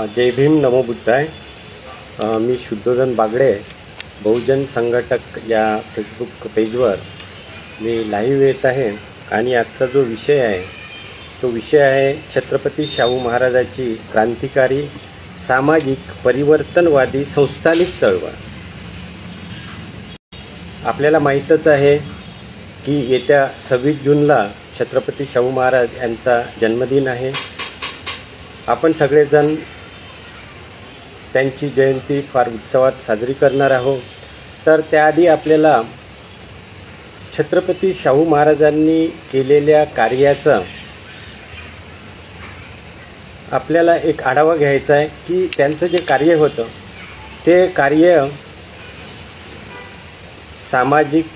जय भीम नमो बुद्धाय। मी शुद्धोधन बागडे बहुजन संघटक या फेसबुक पेजवर मी लाईव्ह येत आहे आणि आजचा जो विषय आहे तो विषय आहे छत्रपती शाहू महाराजांची क्रांतिकारी सामाजिक परिवर्तनवादी संस्थानिक चळवळ। आपल्याला माहीतच आहे की येत्या 26 जूनला छत्रपती शाहू महाराज यांचा जन्मदिन आहे। आपण सगळेजण त्यांची जयंती फार उत्सवात साजरी करणार आहोत। तर त्याआधी आपल्याला छत्रपती शाहू महाराजांनी केलेल्या कार्याचा आपल्याला एक आढावा घ्यायचा आहे की त्यांचं जे कार्य होतं ते कार्य सामाजिक,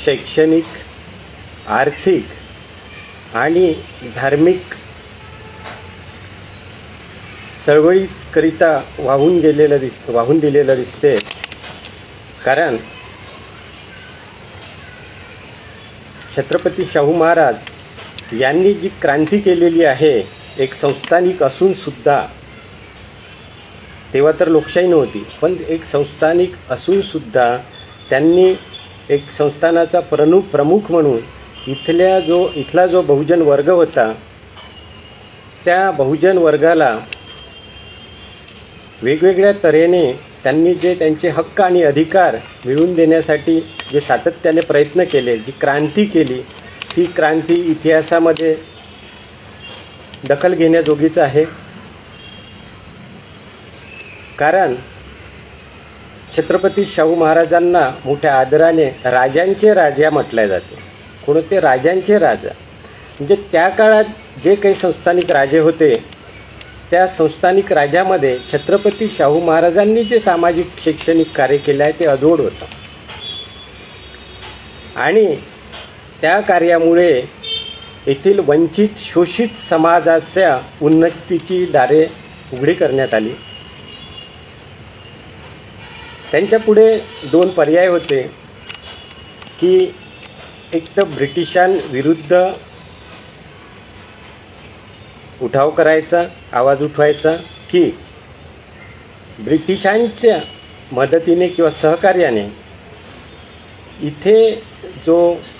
शैक्षणिक, आर्थिक आणि धार्मिक चळवळीकरिता वाहून दिलेलं दिसते। कारण छत्रपती शाहू महाराज यांनी जी क्रांती केलेली आहे एक संस्थानिक असून सुद्धा, तेव्हा तर लोकशाही नव्हती, पण एक संस्थानिक असून सुद्धा त्यांनी एक संस्थानाचा प्रमुख म्हणून इथला जो बहुजन वर्ग होता त्या बहुजन वर्गाला वेगवेगळ्या तऱ्हेने त्यांनी जे त्यांचे हक्क आणि अधिकार मिळवून देण्यासाठी जे सातत्याने प्रयत्न केले, जी क्रांती केली, ती क्रांती इतिहासामध्ये दखल घेण्याजोगीच आहे। कारण छत्रपती शाहू महाराजांना मोठ्या आदराने राजांचे राजा म्हटले जाते। कोणते? राजांचे राजा। म्हणजे त्या काळात जे काही संस्थानिक राजे होते त्या संस्थानिक राजामध्ये छत्रपती शाहू महाराजांनी जे सामाजिक शैक्षणिक कार्य केले आहे ते अजोड होतं आणि त्या कार्यामुळे येथील वंचित शोषित समाजाच्या उन्नतीची दारे उघडी करण्यात आली। त्यांच्यापुढे 2 पर्याय होते की एक तर ब्रिटिशांविरुद्ध उठाव करायचा, आवाज उठवायचा, की ब्रिटिशांच्या मदतीने किंवा सहकार्याने इथे जो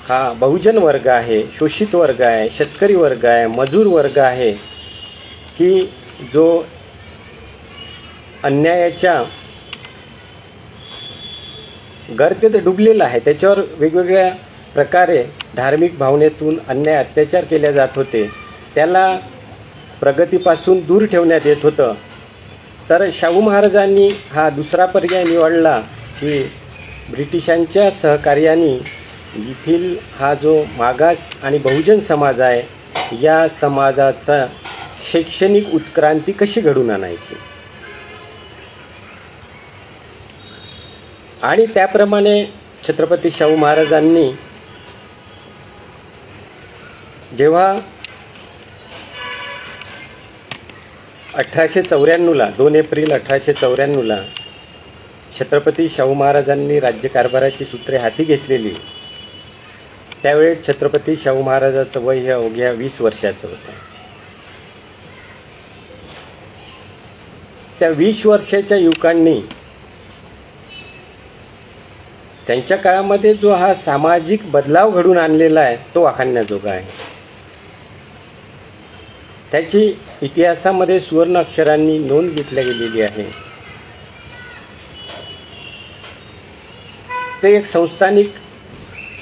हा बहुजन वर्ग आहे, शोषित वर्ग आहे, शेतकरी वर्ग आहे, मजूर वर्ग आहे की जो अन्यायाच्या गर्तेत डुबलेला आहे, त्याच्यावर वेगवेगळ्या प्रकारे धार्मिक भावनेतून अन्याय अत्याचार केले जात होते, त्याला प्रगतीपासून दूर ठेवण्यात येत होतं। तर शाहू महाराजांनी हा दुसरा पर्याय निवडला की ब्रिटिशांच्या सहकार्याने येथील हा जो मागास आणि बहुजन समाज आहे या समाजाचा शैक्षणिक उत्क्रांती कशी घडून आणायची। आणि त्याप्रमाणे छत्रपती शाहू महाराजांनी जेव्हा 1894ला 2 एप्रिल 1894ला छत्रपती शाहू महाराजांनी राज्यकारभाराची सूत्रे हाती घेतलेली, त्यावेळेस छत्रपती शाहू महाराजांचं वय हे अवघ्या 20 वर्षाचं होतं। त्या 20 वर्षाच्या युवकांनी त्यांच्या काळामध्ये जो हा सामाजिक बदलाव घडून आणलेला आहे तो वाखाणण्याजोगा आहे। त्याची इतिहासामध्ये सुवर्ण अक्षरांनी नोंद घेतली गेलेली आहे। ते एक संस्थानिक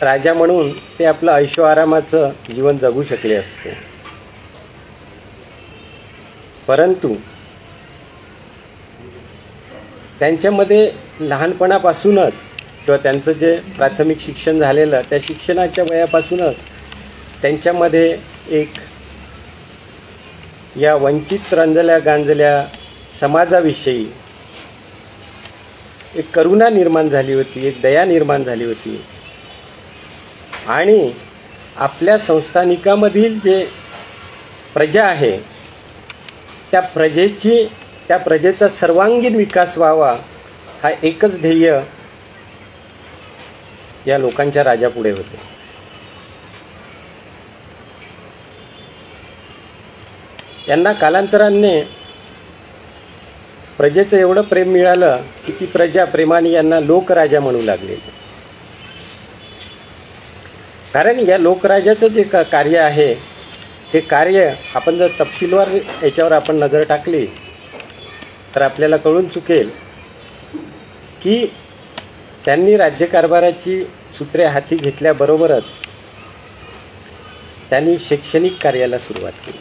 राजा म्हणून ते आपलं ऐशोआरामाचं जीवन जगू शकले असते, परंतु त्यांच्यामध्ये लहानपणापासूनच किंवा त्यांचं जे प्राथमिक शिक्षण झालेलं त्या शिक्षणाच्या वयापासूनच त्यांच्यामध्ये एक या वंचित रंजल्या गांजल्या समाजाविषयी एक करुणा निर्माण झाली होती, एक दया निर्माण झाली होती आणि आपल्या संस्थानिकामधील जे प्रजा आहे त्या प्रजेचा सर्वांगीण विकास व्हावा हा एकच ध्येय या लोकांच्या राजापुढे होते। यांना कालांतराने प्रजेचं एवढं प्रेम मिळालं की ती प्रजा प्रेमाने यांना लोकराजा म्हणू लागले. कारण या लोकराजाचं जे कार्य आहे ते कार्य आपण जर तपशीलवार याच्यावर आपण नजर टाकली तर आपल्याला कळून चुकेल की त्यांनी राज्यकारभाराची सूत्रे हाती घेतल्याबरोबरच त्यांनी शैक्षणिक कार्याला सुरुवात केली.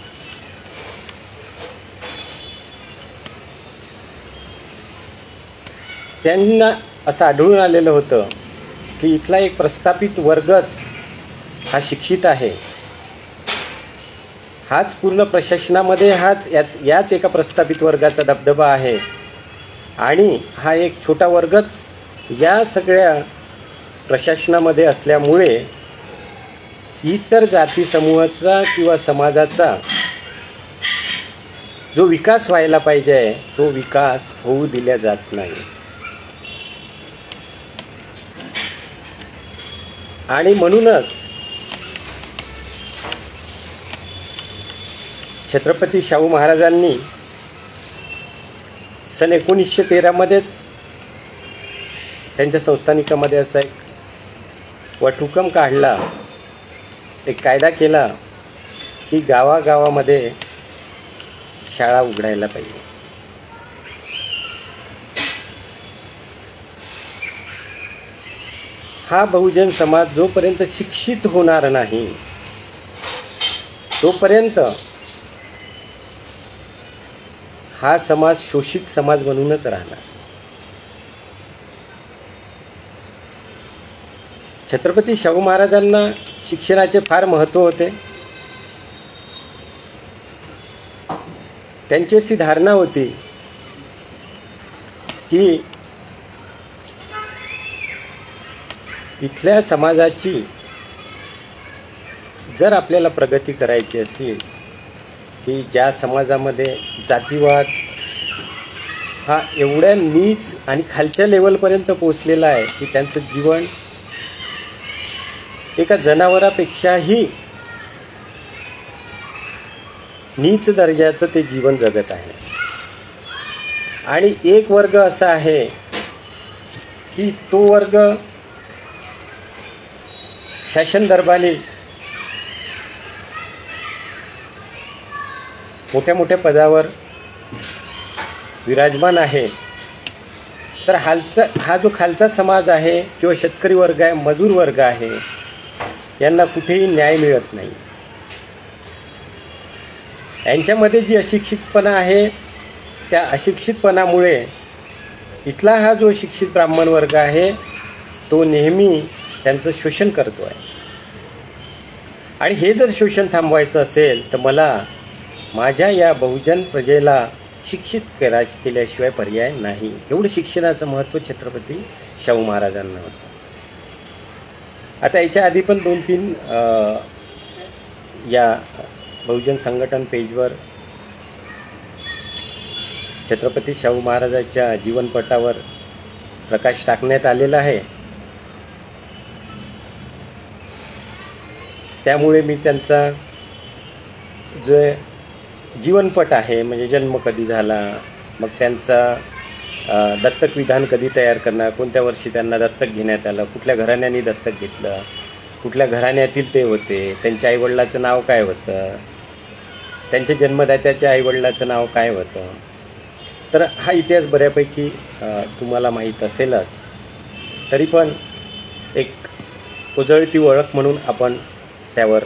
त्यांना असं आढळून आलेलं होतं की इथला एक प्रस्थापित वर्गच हा शिक्षित आहे. हाच पूर्ण प्रशासनामध्ये याच एका प्रस्थापित वर्गाचा दबदबा आहे आणि हा एक छोटा वर्गच या सगळ्या प्रशासनामध्ये असल्यामुळे इतर जाती समूहाचा किंवा समाजाचा जो विकास व्हायला पाहिजे तो विकास होऊ दिला जात नाही. आणि म्हणूनच छत्रपती शाहू महाराजांनी सन 1913मध्येच त्यांच्या संस्थानिकामध्ये असा एक वटहुकम काढला, एक कायदा केला की गावागावामध्ये शाळा उघडायला पाहिजे. हा बहुजन समाज जोपर्यंत शिक्षित होणार नाही तोपर्यंत हा समाज शोषित समाज म्हणूनच राहणार. छत्रपती शाहू महाराजांना शिक्षणाचे फार महत्त्व होते. त्यांची अशी धारणा होती की इथल्या समाजाची जर आपल्याला प्रगती करायची असेल की ज्या समाजामध्ये जातीवाद हा एवढ्या नीच आणि खालच्या लेवलपर्यंत पोचलेला आहे की त्यांचं जीवन एका जनावरापेक्षाही नीच दर्जाचं ते जीवन जगत आहे. आणि एक वर्ग असा आहे की तो वर्ग शासन दरबारी मोठ्या मोठ्या पदावर विराजमान आहे. तर हा जो खालचा समाज आहे किंवा शेतकरी वर्ग आहे, मजूर वर्ग आहे, यांना कुठेही न्याय मिळत नाही. यांच्यामध्ये जी अशिक्षितपणा आहे त्या अशिक्षितपणामुळे इथला हा जो शिक्षित ब्राह्मण वर्ग आहे तो नेहमी त्यांचं शोषण करतो आहे. आणि हे जर शोषण थांबवायचं असेल तर मला माझ्या या बहुजन प्रजेला शिक्षित केल्याशिवाय पर्याय नाही. एवढं शिक्षणाचं महत्त्व छत्रपती शाहू महाराजांना होतं. आता याच्या आधी पण 2-3 या बहुजन संघटन पेजवर छत्रपती शाहू महाराजांच्या जीवनपटावर प्रकाश टाकण्यात आलेला आहे. त्यामुळे मी त्यांचा जो जीवनपट आहे म्हणजे जन्म कधी झाला, मग त्यांचा दत्तक विधान कधी तयार करणार, कोणत्या वर्षी त्यांना दत्तक घेण्यात आलं, कुठल्या घराण्याने दत्तक घेतलं, कुठल्या घराण्यातील ते होते, त्यांच्या आईवडिलाचं नाव काय होतं, त्यांच्या जन्मदात्याच्या आईवडिलाचं नाव काय होतं. तर हा इतिहास बऱ्यापैकी तुम्हाला माहीत असेलच. तरी पण एक उजळती ओळख म्हणून आपण त्यावर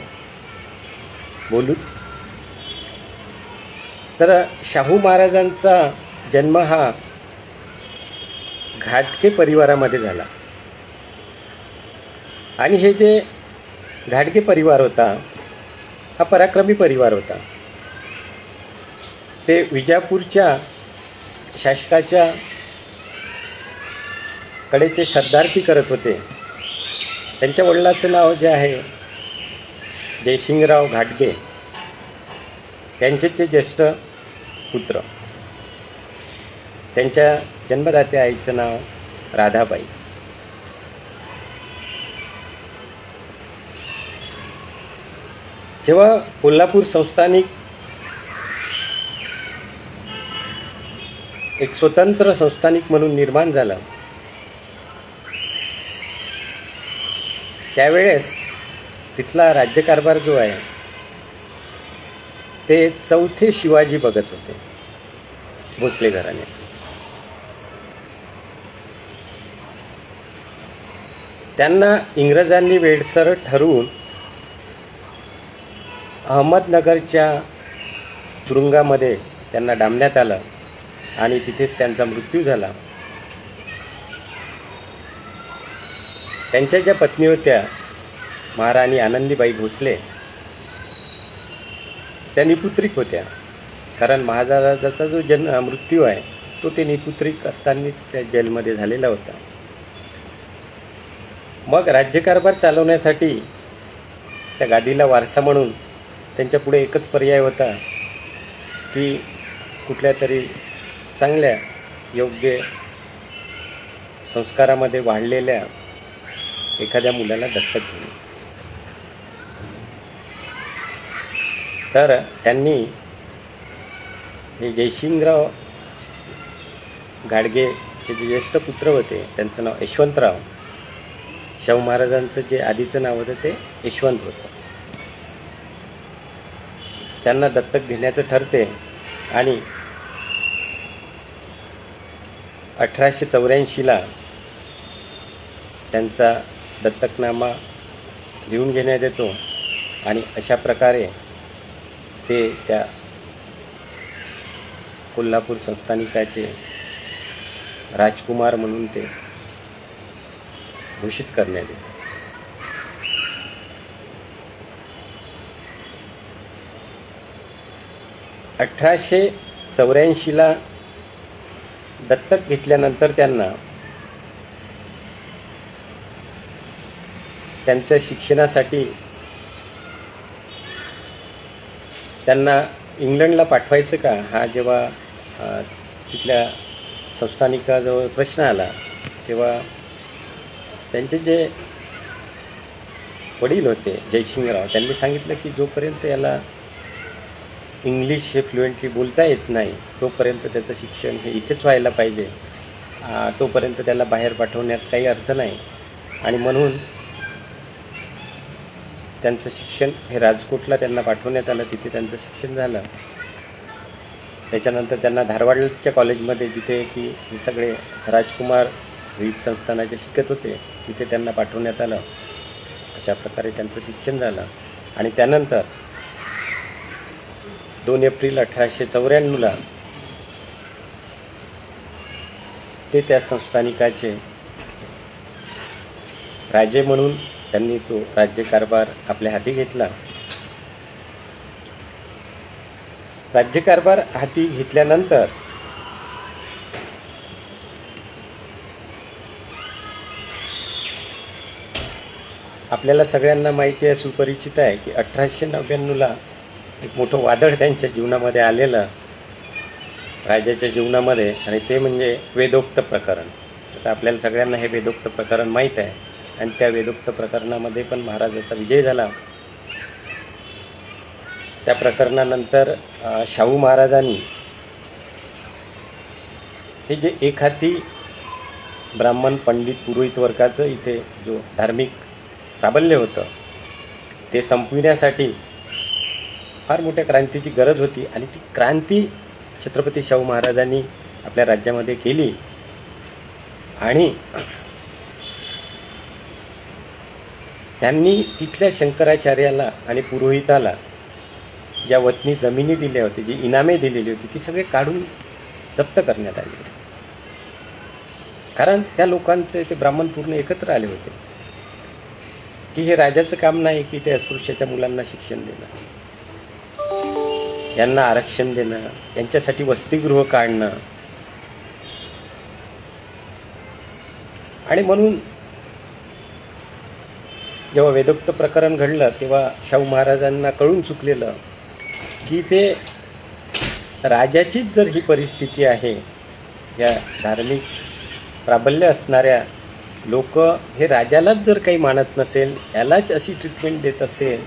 बोलूच. तर शाहू महाराजांचा जन्म हा घाटगे परिवारामध्ये झाला. आणि हे जे घाटगे परिवार होता हा पराक्रमी परिवार होता. ते विजापूरच्या शासकाच्या कडे ते सरदारकी करत होते. त्यांच्या वडिलाचं नाव जे आहे जयसिंगराव घाटगे, त्यांचे ते ज्येष्ठ पुत्र. त्यांच्या जन्मदात्या आईचं नाव राधाबाई. जेव्हा कोल्हापूर संस्थानिक एक स्वतंत्र संस्थानिक म्हणून निर्माण झालं, त्यावेळेस तिथला राज्यकारभार जो आहे ते चौथे शिवाजी बघत होते, भोसले घराणे. त्यांना इंग्रजांनी वेडसर ठरवून अहमदनगरच्या तुरुंगामध्ये त्यांना डांबण्यात आलं आणि तिथेच त्यांचा मृत्यू झाला. त्यांच्या ज्या पत्नी होत्या महाराणी आनंदीबाई भोसले, त्या निपुत्रिक होत्या, कारण महाराजाचा जो मृत्यू आहे तो ते निपुत्रिक असतानाच त्या जेलमध्ये झालेला होता. मग राज्यकारभार चालवण्यासाठी त्या गादीला वारसा म्हणून त्यांच्या पुढे एकच पर्याय होता की कुठल्या तरी चांगल्या योग्य संस्कारामध्ये वाढलेल्या एखाद्या मुलाला दत्तक घेणे. तर त्यांनी हे जयसिंगराव घाडगेचे जे ज्येष्ठ पुत्र होते, त्यांचं नाव यशवंतराव, शाहू महाराजांचं जे आधीचं नाव होतं ते यशवंत होतं, त्यांना दत्तक घेण्याचं ठरते. आणि 1884 त्यांचा दत्तकनामा लिहून घेण्यात येतो आणि अशा प्रकारे ते त्या कोल्हापूर संस्थानिकाचे राजकुमार म्हणून ते घोषित करण्यात येते. (1884) दत्तक घेतल्यानंतर त्यांना त्यांच्या शिक्षणासाठी त्यांना इंग्लंडला पाठवायचं का, हा जेव्हा तिथल्या संस्थानिकाजवळ प्रश्न आला तेव्हा त्यांचे जे वडील होते जयसिंगराव, त्यांनी सांगितलं की जोपर्यंत याला इंग्लिश हे फ्लुएंटली बोलता येत नाही तोपर्यंत त्याचं शिक्षण हे इथेच व्हायला पाहिजे, तोपर्यंत त्याला बाहेर पाठवण्यात काही अर्थ नाही. आणि म्हणून त्यांचं शिक्षण हे राजकोटला त्यांना पाठवण्यात आलं, तिथे त्यांचं शिक्षण झालं. त्याच्यानंतर त्यांना धारवाडच्या कॉलेजमध्ये, जिथे की हे सगळे राजकुमार विविध संस्थानाचे शिकत होते, तिथे त्यांना पाठवण्यात आलं. अशा प्रकारे त्यांचं शिक्षण झालं. आणि त्यानंतर 2 एप्रिल 1894 ते त्या संस्थानिकाचे राजे म्हणून त्यांनी तो राज्यकारभार आपल्या हाती घेतला. राज्यकारभार हाती घेतल्यानंतर आपल्याला सगळ्यांना माहिती आहे, सुपरिचित आहे की 1899 एक मोठं वादळ त्यांच्या जीवनामध्ये आलेलं, राजाच्या जीवनामध्ये, आणि ते म्हणजे वेदोक्त प्रकरण. आता आपल्याला सगळ्यांना हे वेदोक्त प्रकरण माहीत आहे आणि त्या वेदोक्त प्रकरणामध्ये पण महाराजाचा विजय झाला. त्या प्रकरणानंतर शाहू महाराजांनी हे जे एक हाती ब्राह्मण पंडित पुरोहित वर्गाचं इथे जो धार्मिक प्राबल्य होतं ते संपविण्यासाठी फार मोठ्या क्रांतीची गरज होती. आणि ती क्रांती छत्रपती शाहू महाराजांनी आपल्या राज्यामध्ये केली. आणि त्यांनी तिथल्या शंकराचार्याला आणि पुरोहिताला ज्या वतनी जमिनी दिल्या होती, जी इनामे दिलेली होती, ती सगळे काढून जप्त करण्यात आली. कारण त्या लोकांचे ते ब्राह्मण पूर्ण एकत्र आले होते की हे राजाचं काम नाही की ते अस्पृश्याच्या मुलांना शिक्षण देणं, यांना आरक्षण देणं, यांच्यासाठी वसतिगृह काढणं. आणि म्हणून जेव्हा वेदोक्त प्रकरण घडलं तेव्हा शाहू महाराजांना कळून चुकलेलं की ते राजाचीच जर ही परिस्थिती आहे, या धार्मिक प्राबल्य असणाऱ्या लोक हे राजालाच जर काही मानत नसेल, यालाच अशी ट्रीटमेंट देत असेल,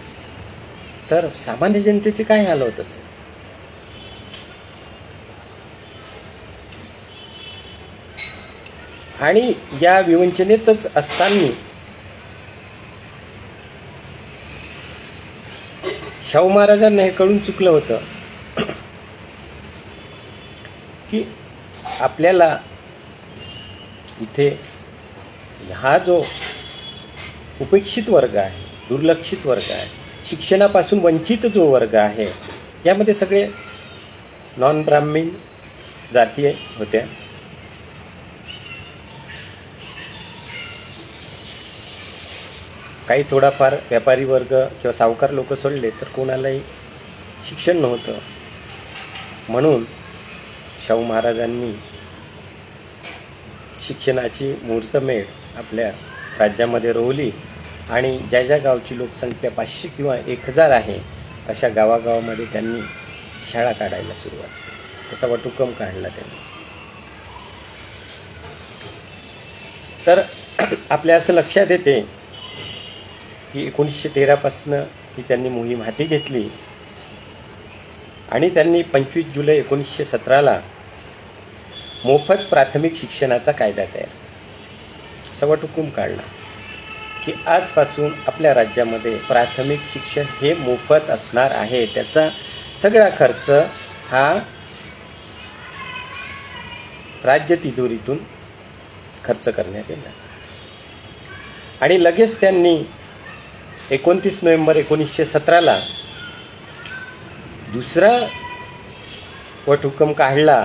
तर सामान्य जनतेचे काय हाल होत असेल. आणि या विवंचनेतच असताना शाहू महाराजांना हे कळून चुकलं होतं की आपल्याला इथे हा जो उपेक्षित वर्ग आहे, दुर्लक्षित वर्ग आहे, शिक्षणापासून वंचित जो वर्ग आहे, यामध्ये सगळे नॉन ब्राह्मण जाती होत्या. काही थोडाफार व्यापारी वर्ग किंवा सावकार लोक सोडले तर कोणालाही शिक्षण नव्हतं. म्हणून शाहू महाराजांनी शिक्षणाची मुहूर्तमेढ आपल्या राज्यामध्ये रोवली आणि ज्या ज्या गावची लोकसंख्या 500 किंवा 1000 आहे अशा गावागावामध्ये त्यांनी शाळा काढायला सुरुवात केली. तसा वटहुकम काढला त्यांनी. तर आपल्या असं लक्षात येते की 1913 ही त्यांनी मोहीम हाती घेतली आणि त्यांनी 25 जुलै 1917 मोफत प्राथमिक शिक्षणाचा कायदा तयार असा वटहुकूम काढला की आजपासून आपल्या राज्यामध्ये प्राथमिक शिक्षण हे मोफत असणार आहे. त्याचा सगळा खर्च हा राज्य तिजोरीतून खर्च करण्यात येणार. आणि लगेच त्यांनी 29 नोव्हेंबर 1917 दुसरा वटहुकम काढला,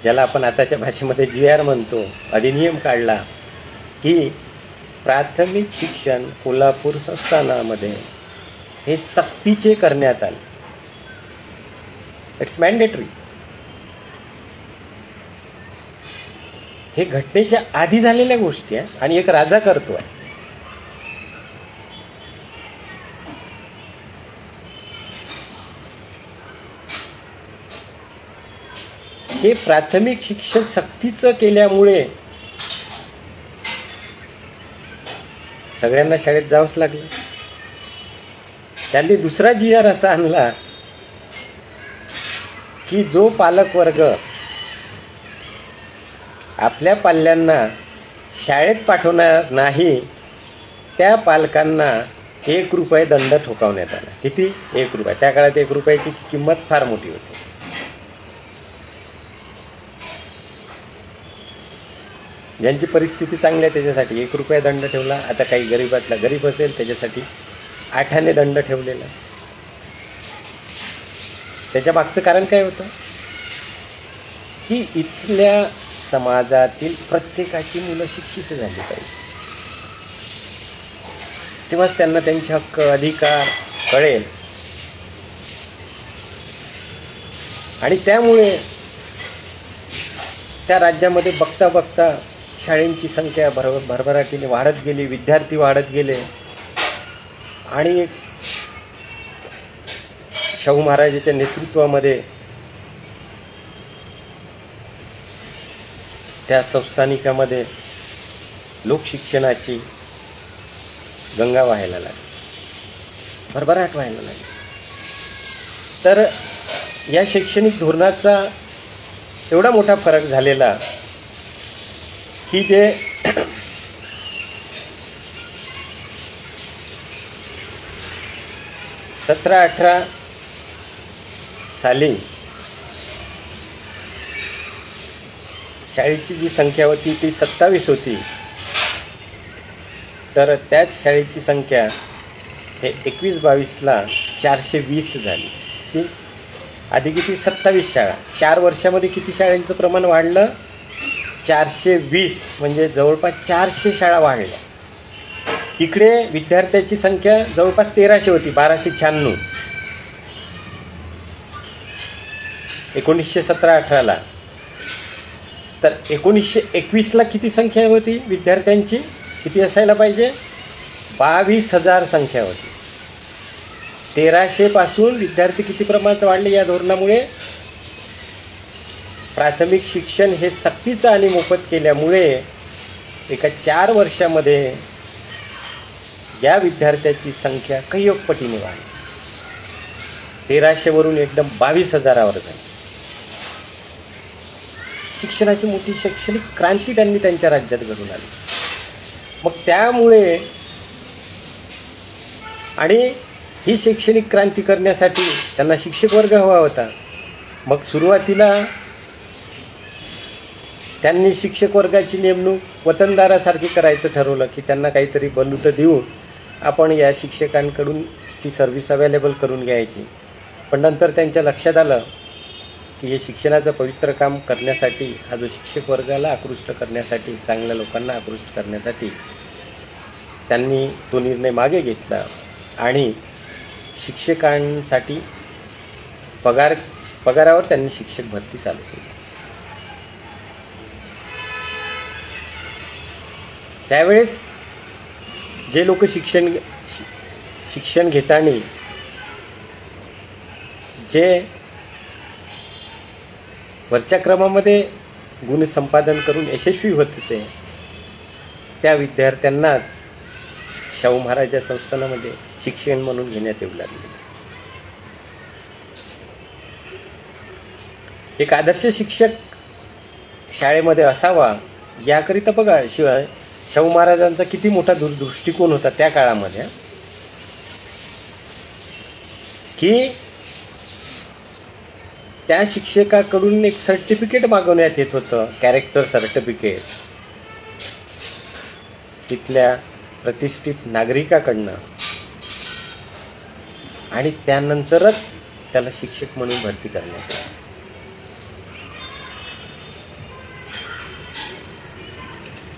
ज्याला आपण आताच्या भाषेमध्ये GR म्हणतो, अधिनियम काढला की प्राथमिक शिक्षण कोल्हापूर संस्थानामध्ये हे सक्तीचे करण्यात आले. It's mandatory. हे घटनेच्या आधी झालेल्या गोष्टी आहे आणि एक राजा करतो आहे. हे प्राथमिक शिक्षण सक्तीचं केल्यामुळे सगळ्यांना शाळेत जावंच लागलं. त्यांनी दुसरा GR असा आणला की जो पालक वर्ग आपल्या पाल्यांना शाळेत पाठवणार नाही त्या पालकांना 1 रुपये दंड ठोकावण्यात आला. किती? 1 रुपये. त्या काळात 1 रुपयाची किंमत फार मोठी होती. ज्यांची परिस्थिती चांगली आहे त्याच्यासाठी 1 रुपया दंड ठेवला. आता काही गरीबातला गरीब असेल त्याच्यासाठी 8 आणे दंड ठेवलेला. त्याच्या मागचं कारण काय होतं की इथल्या समाजातील प्रत्येकाची मुलं शिक्षित झाली पाहिजे, तेव्हाच त्यांना त्यांचे हक्क अधिकार कळेल. आणि त्यामुळे त्या राज्यामध्ये बघता बघता शाळेंची संख्या भरभराटीने वाढत गेली, विद्यार्थी वाढत गेले. आणि शाहू महाराजांच्या नेतृत्वामध्ये त्या संस्थानिकामध्ये लोकशिक्षणाची गंगा वाहायला लागली, भरभराट व्हायला लागली. तर या शैक्षणिक धोरणाचा एवढा मोठा फरक झालेला की जे 17-18 साली शाळेची जी संख्या होती ती 27 होती, तर त्याच शाळेची संख्या हे 21-22ला 420 झाली. ती आधी किती? 27 शाळा. 4 वर्षामध्ये किती शाळांचं प्रमाण वाढलं? 420. म्हणजे जवळपास 400 शाळा वाढल्या. इकडे विद्यार्थ्याची संख्या जवळपास 1300 होती, 1296 1917-18ला. तर 1921ला किती संख्या होती विद्यार्थ्यांची? किती असायला पाहिजे? 22,000 संख्या होती. 1300 पासून विद्यार्थी किती प्रमाणात वाढले या धोरणामुळे? प्राथमिक शिक्षण हे सक्तीचं आणि मोफत केल्यामुळे एका 4 वर्षामध्ये या विद्यार्थ्याची संख्या कैयकपटीने वाढली. 1300 वरून एकदम 22,000वर झाली. शिक्षणाची मोठी शैक्षणिक क्रांती त्यांनी त्यांच्या राज्यात घडवून आली. मग त्यामुळे आणि ही शैक्षणिक क्रांती करण्यासाठी त्यांना शिक्षक वर्ग हवा होता. मग सुरुवातीला त्यांनी शिक्षक वर्गाची नेमणूक वतनदारासारखी करायचं ठरवलं, की त्यांना काहीतरी बलूतं देऊन आपण या शिक्षकांकडून ती सर्व्हिस अवेलेबल करून घ्यायची. पण नंतर त्यांच्या लक्षात आलं की हे शिक्षणाचं पवित्र काम करण्यासाठी, हा जो शिक्षक वर्गाला आकृष्ट करण्यासाठी, चांगल्या लोकांना आकृष्ट करण्यासाठी त्यांनी तो निर्णय मागे घेतला आणि शिक्षकांसाठी पगारावर त्यांनी शिक्षक भरती चालू केली. त्यावेळेस जे लोक शिक्षण घेताना जे वरच्या क्रमामध्ये गुण संपादन करून यशस्वी होत होते, त्या विद्यार्थ्यांनाच शाहू महाराज संस्थानामध्ये शिक्षण म्हणून घेण्यात येऊ लागले. एक आदर्श शिक्षक शाळेमध्ये असावा याकरिता बघा शाहू महाराजांचा किती मोठा दृष्टिकोन होता त्या काळामध्ये, की त्या शिक्षकाकडून एक सर्टिफिकेट मागवण्यात येत होतं, कॅरेक्टर सर्टिफिकेट, तिथल्या प्रतिष्ठित नागरिकाकडनं, आणि त्यानंतरच त्याला शिक्षक म्हणून भरती करण्यात आली.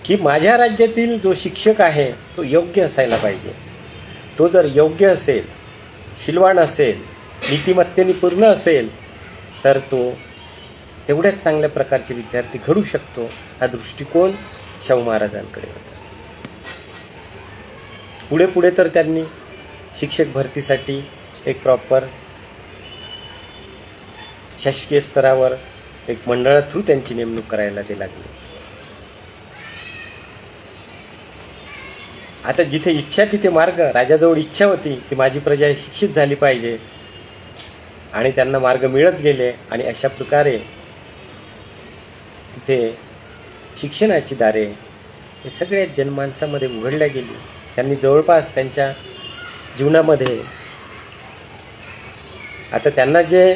की माझ्या राज्यातील जो शिक्षक आहे तो योग्य असायला पाहिजे. तो जर योग्य असेल, शीलवान असेल, नीतिमत्तेने पूर्ण असेल, तर तो तेवढ्याच चांगल्या प्रकारचे विद्यार्थी घडू शकतो. हा दृष्टिकोन शाहू महाराजांकडे होता. पुढे तर त्यांनी शिक्षक भरतीसाठी एक प्रॉपर शासकीय स्तरावर एक मंडळा थ्रू त्यांची नेमणूक करायला ते लागले. आता जिथे इच्छा तिथे मार्ग. राजाजवळ इच्छा होती की माझी प्रजा शिक्षित झाली पाहिजे, आणि त्यांना मार्ग मिळत गेले, आणि अशा प्रकारे तिथे शिक्षणाची दारे हे सगळ्या जनमानसामध्ये उघडल्या गेली. त्यांनी जवळपास त्यांच्या जीवनामध्ये आता त्यांना जे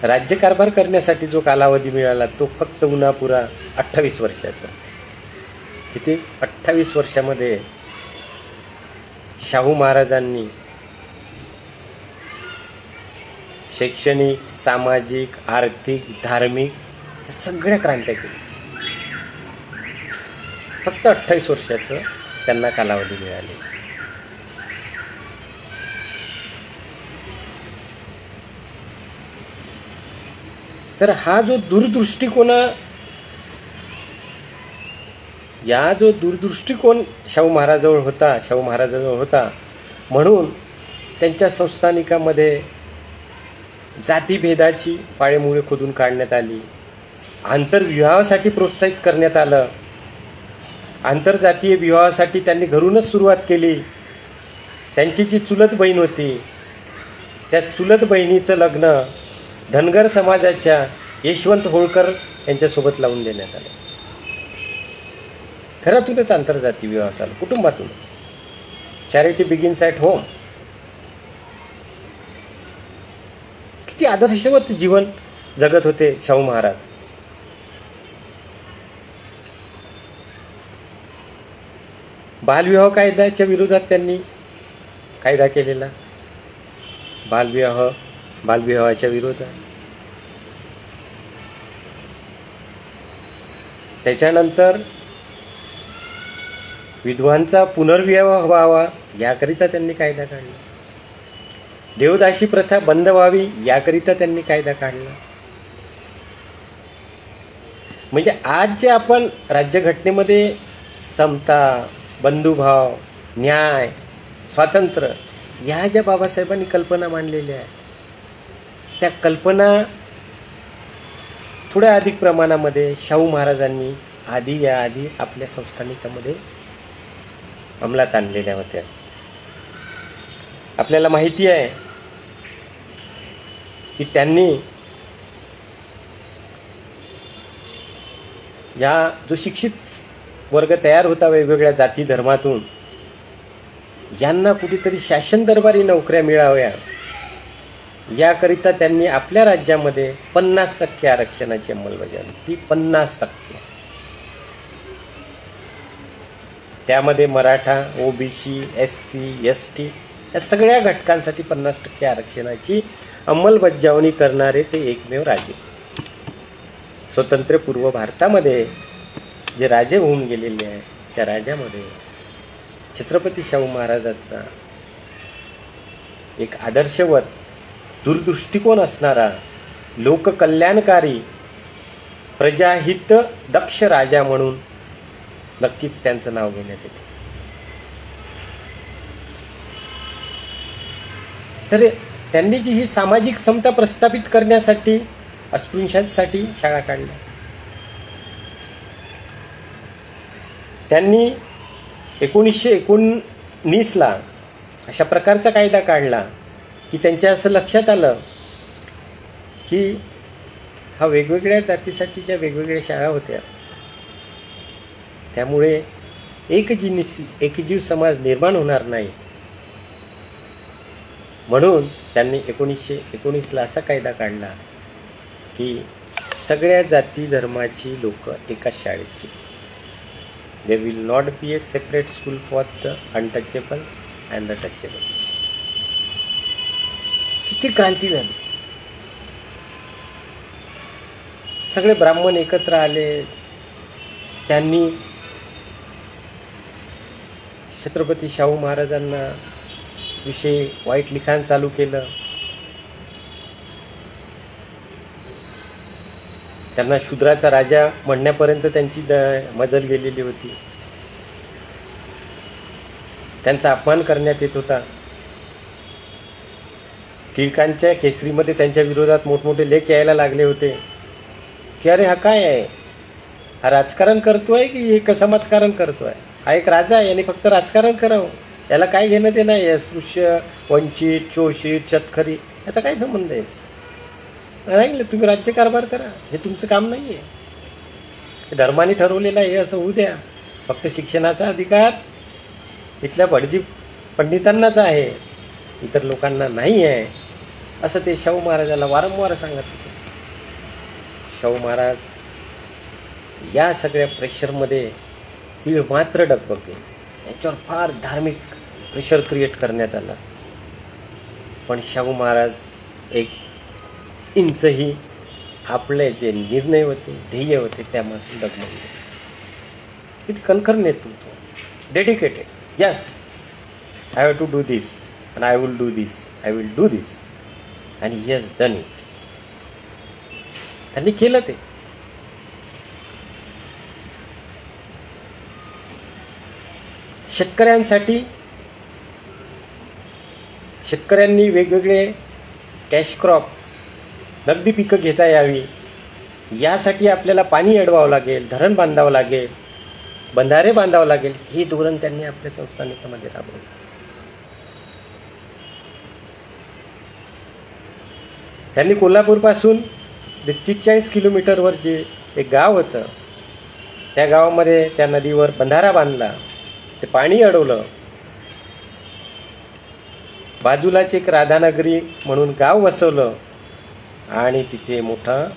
राज्यकारभार करण्यासाठी जो कालावधी मिळाला तो फक्त उन्हापुरा 28 वर्षाचा. किती 28 वर्षामध्ये शाहू महाराजांनी शैक्षणिक, सामाजिक, आर्थिक, धार्मिक सगळ्या क्रांत्या केल्या. फक्त 28 वर्षाचं त्यांना कालावधी मिळाली. तर हा जो दूरदृष्टिकोन शाहू महाराजांजवळ होता, म्हणून त्यांच्या संस्थानिकामध्ये जातीभेदाची पाळेमुळे खोदून काढण्यात आली. आंतरविवाहासाठी प्रोत्साहित करण्यात आलं. आंतरजातीय विवाहासाठी त्यांनी घरूनच सुरुवात केली. त्यांची जी चुलत बहीण होती, त्या चुलत बहिणीचं लग्न धनगर समाजाच्या यशवंत होळकर यांच्यासोबत लावून देण्यात आलं. घरातूनच आंतरजाती विवाह चालू, कुटुंबातूनच. Charity begins at home. किती आदर्शवत जीवन जगत होते शाहू महाराज. बालविवाह कायद्याच्या विरोधात त्यांनी कायदा केलेला. बालविवाहाच्या विरोधात. त्याच्यानंतर विधवांचा पुनर्विवाह व्हावा याकरिता त्यांनी कायदा काढला. देवदासी प्रथा बंद व्हावी याकरिता त्यांनी कायदा काढला. म्हणजे आज जे आपण राज्यघटनेमध्ये समता, बंधुभाव, न्याय, स्वातंत्र्य या ज्या बाबासाहेबांनी कल्पना मांडलेल्या आहेत, त्या कल्पना थोड्या अधिक प्रमाणामध्ये शाहू महाराजांनी आधी आपल्या संस्थानिकामध्ये अंमलात आणलेल्या होत्या. आपल्याला माहिती आहे की त्यांनी या जो शिक्षित वर्ग तयार होता वेगवेगळ्या जाती धर्मातून, यांना कुठेतरी शासन दरबारी नोकऱ्या मिळाव्या याकरिता त्यांनी आपल्या राज्यामध्ये 50% आरक्षणाची अंमलबजावणी ती 50%. त्यामध्ये मराठा, ओबीसी, SC, ST या सगळ्या घटकांसाठी 50% आरक्षणाची अंमलबजावणी करणारे ते एकमेव राजे. स्वातंत्र्यपूर्व भारतामध्ये जे राजे होऊन गेलेले आहेत त्या राजामध्ये छत्रपती शाहू महाराजांचा एक आदर्शवत दूरदृष्टिकोन असणारा, लोककल्याणकारी, प्रजाहित दक्ष राजा म्हणून नक्कीच त्यांचं नाव घेण्यात येते. तर त्यांनी जी ही सामाजिक समता प्रस्थापित करण्यासाठी अस्पृश्यांसाठी शाळा काढल्या. त्यांनी 1919ला अशा प्रकारचा कायदा काढला की त्यांच्या असं लक्षात आलं की हा वेगवेगळ्या जातीसाठी ज्या वेगवेगळ्या शाळा होत्या त्यामुळे एकजीव समाज निर्माण होणार नाही. म्हणून त्यांनी 1919ला असा कायदा काढला की सगळ्या जाती धर्माची लोक एकाच शाळेत शिकतील. There will not be a separate school for the untouchables and the touchables. किती क्रांती झाली. सगळे ब्राह्मण एकत्र आले. त्यांनी छत्रपती शाहू महाराजांना विषयी वाईट लिखाण चालू केलं. त्यांना शूद्राचा राजा म्हणण्यापर्यंत त्यांची मजल गेलेली होती. त्यांचा अपमान करण्यात येत होता. टिळकांच्या केसरीमध्ये त्यांच्या विरोधात मोठमोठे लेख यायला लागले होते की अरे हा काय आहे, हा राजकारण करतोय की एक समाजकारण करतोय. हा एक राजा आहे, याने फक्त राजकारण करावं, याला काय घेणं ते नाही. अस्पृश्य, वंचित, शोषित, शेतकरी याचा काय संबंध आहे. सांगितलं तुम्ही राज्यकारभार करा, हे तुमचं काम नाही आहे. धर्माने ठरवलेलं आहे, हे असं होऊ द्या. फक्त शिक्षणाचा अधिकार इथल्या भटजी पंडितांनाच आहे, इतर लोकांना नाही आहे, असं ते शाहू महाराजाला वारंवार सांगत होते. शाहू महाराज या सगळ्या प्रेशरमध्ये तीळ मात्र डगमगले. याच्यावर फार धार्मिक प्रेशर क्रिएट करण्यात आलं, पण शाहू महाराज एक इंचही आपले जे निर्णय होते, ध्येय होते त्यापासून डगमगले. किती कणखर नेतृत्व, dedicated. Yes, I have to do this and I will do this, I will do this, and he has done it. त्यांनी केलं ते. शेतकऱ्यांनी वेगवेगळे कॅश क्रॉप, नगदी पिकं घेता यावी यासाठी आपल्याला पाणी अडवावं लागेल, धरण बांधावं लागेल, बंधारे बांधावं लागेल. हे धोरण त्यांनी आपल्या संस्थानिकामध्ये राबवलं. त्यांनी कोल्हापूरपासून 43 किलोमीटरवर जे एक गाव होतं त्या गावामध्ये त्या नदीवर बंधारा बांधला, ते पाणी अडवलं. बाजूलाच एक राधानगरी म्हणून गाव वसवलं आणि तिथे मोठं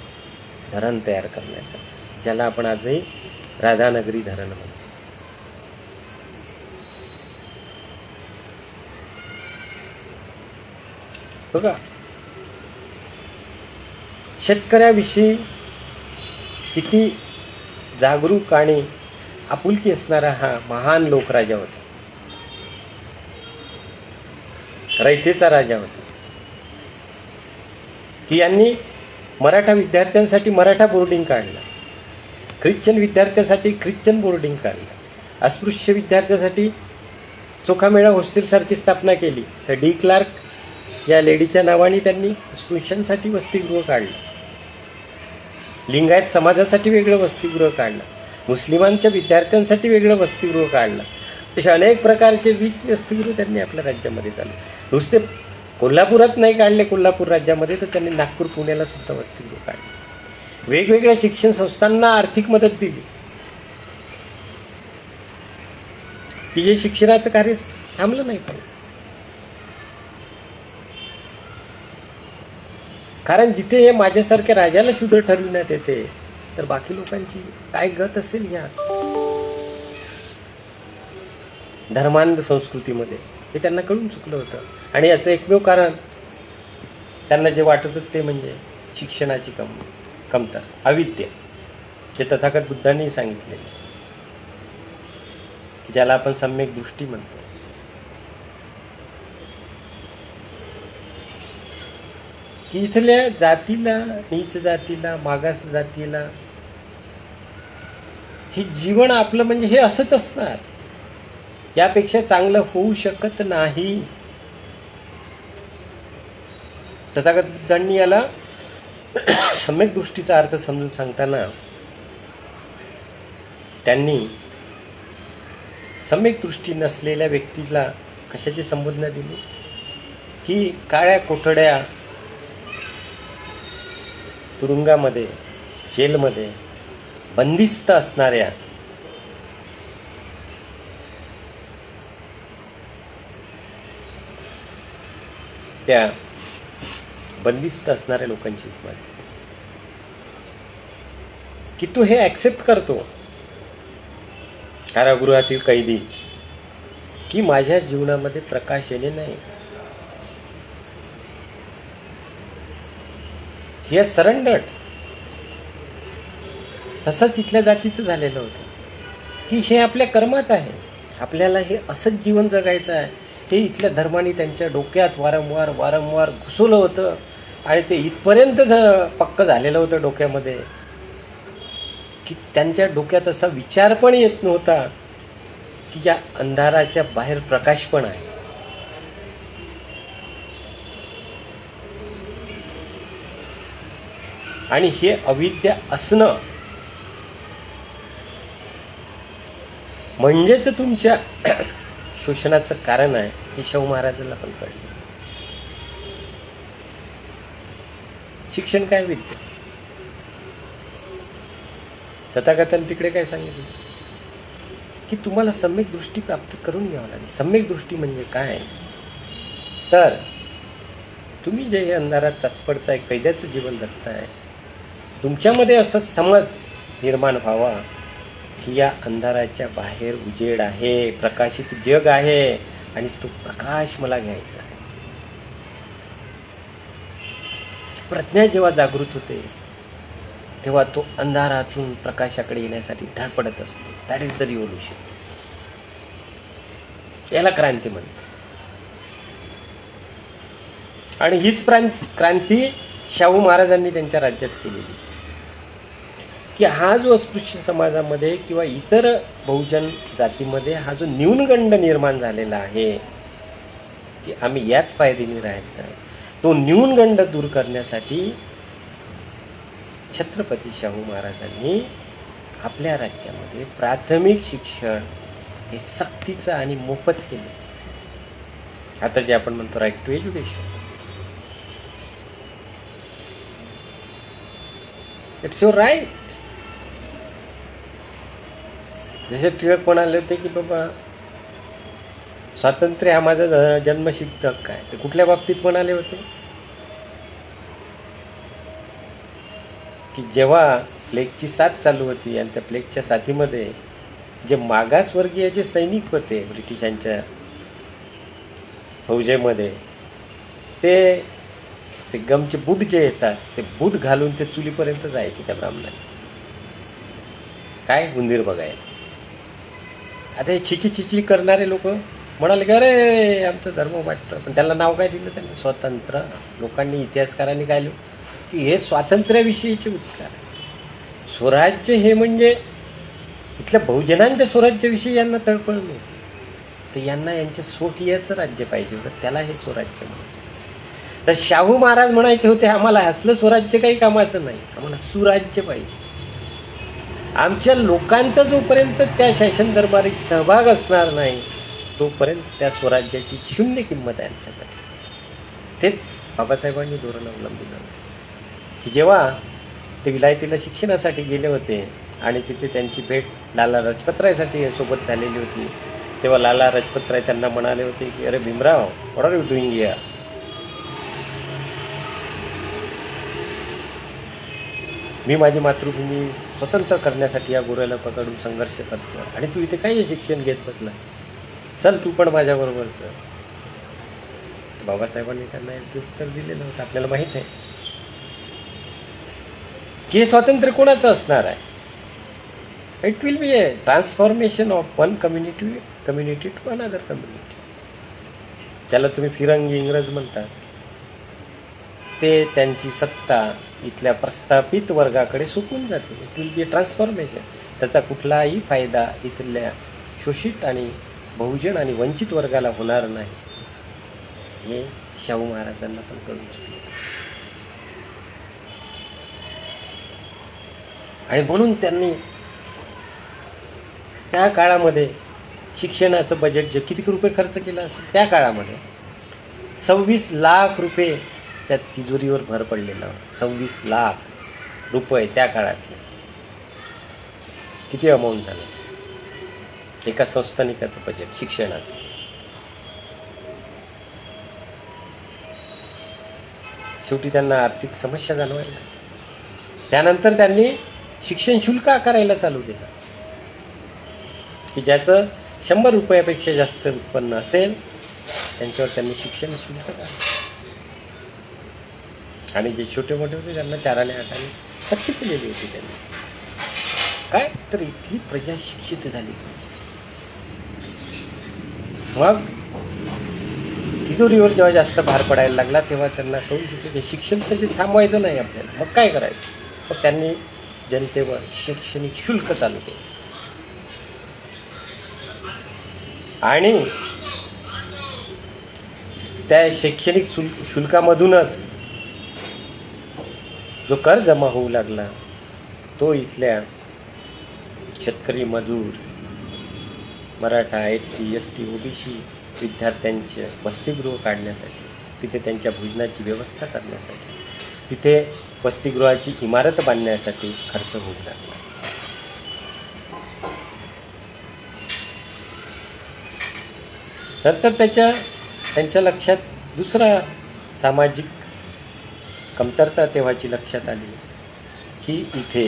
धरण तयार करण्यात आलं, ज्याला आपण आजही राधानगरी धरण म्हणतो. बघा, शेतकऱ्याविषयी किती जागरूक आणि आपुलकी असणारा हा महान लोकराजा होता, रयतेचा राजा होता, की यांनी मराठा विद्यार्थ्यांसाठी मराठा बोर्डिंग काढलं, ख्रिश्चन विद्यार्थ्यांसाठी ख्रिश्चन बोर्डिंग काढलं, अस्पृश्य विद्यार्थ्यांसाठी चोखामेळा हॉस्टेलसारखी स्थापना केली. तर डी क्लार्क या लेडीच्या नावाने त्यांनी अस्पृश्यांसाठी वसतिगृह काढलं, लिंगायत समाजासाठी वेगळं वसतिगृह काढलं, मुस्लिमांच्या विद्यार्थ्यांसाठी वेगळं वसतिगृह काढलं. असे अनेक प्रकारचे 20 वसतिगृह त्यांनी आपल्या राज्यामध्ये चालू. नुसते कोल्हापुरात नाही काढले, कोल्हापूर राज्यामध्ये, तर त्यांनी नागपूर पुण्याला सुद्धा वसतिगृह काढले. वेगवेगळ्या शिक्षण संस्थांना आर्थिक मदत दिली की जे शिक्षणाचं कार्य थांबलं नाही पाहिजे. कारण जिथे हे माझ्यासारख्या राजाला शूद्र ठरविण्यात येते, तर बाकी लोकांची काय गत असेल या धर्मांध संस्कृतीमध्ये, हे त्यांना कळून चुकलं होतं. आणि याचं एकमेव कारण त्यांना जे वाटत होतं ते म्हणजे शिक्षणाची कमतरता, अविद्या, जे तथागत बुद्धांनी सांगितले की ज्याला आपण सम्यक दृष्टी म्हणतो. की इथल्या जातीला, नीच जातीला, मागास जातीला हे जीवन आपलं म्हणजे हे असंच असणार, यापेक्षा चांगलं होऊ शकत नाही. तथागत बुद्धांनी याला सम्यक दृष्टीचा अर्थ समजून सांगताना त्यांनी सम्यक दृष्टी नसलेल्या व्यक्तीला कशाची संबोधना दिली की काळ्या कोठड्या, तुरुंगामध्ये, जेलमध्ये बंदिस्त असणाऱ्या त्या बंदिस्त असणाऱ्या लोकांची उपमा की तो हे ऍक्सेप्ट करतो, कारागृहातील कैदी, की माझ्या जीवनामध्ये प्रकाश येणे नाही. हे सरेंडर. तसंच इथल्या जातीचं झालेलं होतं की हे आपल्या कर्मात आहे, आपल्याला हे असंच जीवन जगायचं आहे. ते इथल्या धर्माने त्यांच्या डोक्यात वारंवार घुसवलं होतं आणि ते इथपर्यंत पक्क झालेलं होतं डोक्यामध्ये की त्यांच्या डोक्यात असा विचार पण येत नव्हता की या अंधाराच्या बाहेर प्रकाश पण आहे. आणि हे अविद्या असणं म्हणजेच तुमच्या शोषणाचं कारण आहे, हे शाहू महाराजांना पण कळलं. शिक्षण काय विद्या. तथागतांनी तिकडे काय सांगितलं की तुम्हाला सम्यक दृष्टी प्राप्त करून घ्यावं लागेल. सम्यक दृष्टी म्हणजे काय, तर तुम्ही जे अंधारात चाचपडचं एक कैद्याचं जीवन जगताय, तुमच्यामध्ये असं समज निर्माण व्हावा की या अंधाराच्या बाहेर उजेड आहे, प्रकाशित जग आहे आणि तो प्रकाश मला घ्यायचा आहे. प्रज्ञा जेव्हा जागृत होते तेव्हा तो अंधारातून प्रकाशाकडे येण्यासाठी धडपडत असतो. That is the revolution. याला क्रांती म्हणतात. आणि हीच क्रांती शाहू महाराजांनी त्यांच्या राज्यात केलेली असते की हा जो अस्पृश्य समाजामध्ये किंवा इतर बहुजन जातीमध्ये हा जो न्यूनगंड निर्माण झालेला आहे की आम्ही याच पायरीने राहायचं आहे, तो न्यूनगंड दूर करण्यासाठी छत्रपती शाहू महाराजांनी आपल्या राज्यामध्ये प्राथमिक शिक्षण हे सक्तीचं आणि मोफत केलं. आता जे आपण म्हणतो right to education, it's your right. जसे टिळक म्हणाले होते की बाबा स्वातंत्र्य हा माझा जन्मसिद्ध हक्क आहे, ते कुठल्या बाबतीत म्हणाले होते की जेव्हा प्लेगची साथ चालू होती आणि त्या प्लेगच्या साथीमध्ये जे मागासवर्गीय जे सैनिक होते ब्रिटिशांच्या फौजेमध्ये, ते गमचे बूट जे येतात ते बूट घालून ते चुलीपर्यंत जायचे त्या ब्राह्मणांचे, काय उंदीर बघायला. आता हे चिची करणारे लोक म्हणाले की अरे आमचं धर्म वाटतं, पण त्याला नाव काय दिलं त्यांनी, स्वतंत्र. लोकांनी, इतिहासकारांनी काय लिहिलं की हे स्वातंत्र्याविषयीचे उत्तर आहे. स्वराज्य हे म्हणजे इथल्या बहुजनांच्या स्वराज्याविषयी यांना तळपळ नव्हती, तर यांना यांच्या स्वकीयाचं राज्य पाहिजे होतं, त्याला हे स्वराज्य म्हणायचं. तर शाहू महाराज म्हणायचे होते आम्हाला असलं स्वराज्य काही कामाचं नाही, आम्हाला सुराज्य पाहिजे. आमच्या लोकांचा जोपर्यंत त्या शासन दरबारीत सहभाग असणार नाही तोपर्यंत त्या स्वराज्याची शून्य किंमत आहे आमच्यासाठी. तेच बाबासाहेबांनी धोरण अवलंबिलं की जेव्हा ते विलायतीला शिक्षणासाठी गेले होते आणि तिथे त्यांची भेट लाला लजपतरायसाठी सोबत झालेली होती, तेव्हा लाला लजपतराय त्यांना म्हणाले होते की अरे Bhimrao, what are you doing here? मी माझी मातृभूमी स्वतंत्र करण्यासाठी या गोऱ्याला पकडून संघर्ष करतो आणि तू इथे काही शिक्षण घेत बसला, चल तू पण माझ्याबरोबर चल. बाबासाहेबांनी त्यांना एक उत्तर दिलेलं होतं. आपल्याला माहीत आहे की हे स्वातंत्र्य कोणाचं असणार आहे? It will be a transformation of one community to another community. त्याला तुम्ही फिरंगी इंग्रज म्हणतात. ते त्यांची सत्ता इथल्या प्रस्थापित वर्गाकडे सोपून जाते. It will be a transformation. त्याचा कुठलाही फायदा इथल्या शोषित आणि बहुजन आणि वंचित वर्गाला होणार नाही, हे शाहू महाराजांना पण कळून चुकलं. आणि म्हणून त्यांनी त्या काळामध्ये शिक्षणाचं बजेट जे किती रुपये खर्च केलं असेल, त्या काळामध्ये 26 लाख रुपये त्या तिजोरीवर भर पडलेला होता. 26 लाख रुपये त्या काळातले किती अमाऊंट झालं एका संस्थानिकाचं बजेट शिक्षणाचं. शेवटी त्यांना आर्थिक समस्या जाणवायला, त्यानंतर त्यांनी शिक्षण शुल्क आकारायला चालू केलं की ज्याचं 100 रुपयापेक्षा जास्त उत्पन्न असेल त्यांच्यावर त्यांनी शिक्षण शुल्क काढलं. आणि जे छोटे मोठे होते त्यांना 4 आणे 8 आणे सक्ती केलेली होती त्यांनी. काय तर इथली प्रजा शिक्षित झाली. मग तिजोरीवर जेव्हा जास्त भार पडायला लागला तेव्हा त्यांना कळून चुकलं की शिक्षण त्याचे थांबवायचं नाही आपल्याला. मग काय करायचं? मग त्यांनी जनतेवर शैक्षणिक शुल्क चालू केलं आणि त्या शैक्षणिक शुल्कामधूनच जो कर जमा होऊ लागला तो इथल्या शेतकरी, मजूर, मराठा, SC, ST, OBC विद्यार्थ्यांचे वसतिगृह काढण्यासाठी, तिथे त्यांच्या भोजनाची व्यवस्था करण्यासाठी, तिथे वसतिगृहाची इमारत बांधण्यासाठी खर्च होऊ लागला. नंतर त्यांच्या लक्षात दुसरा सामाजिक कमतरता तेव्हाची लक्षात आली की इथे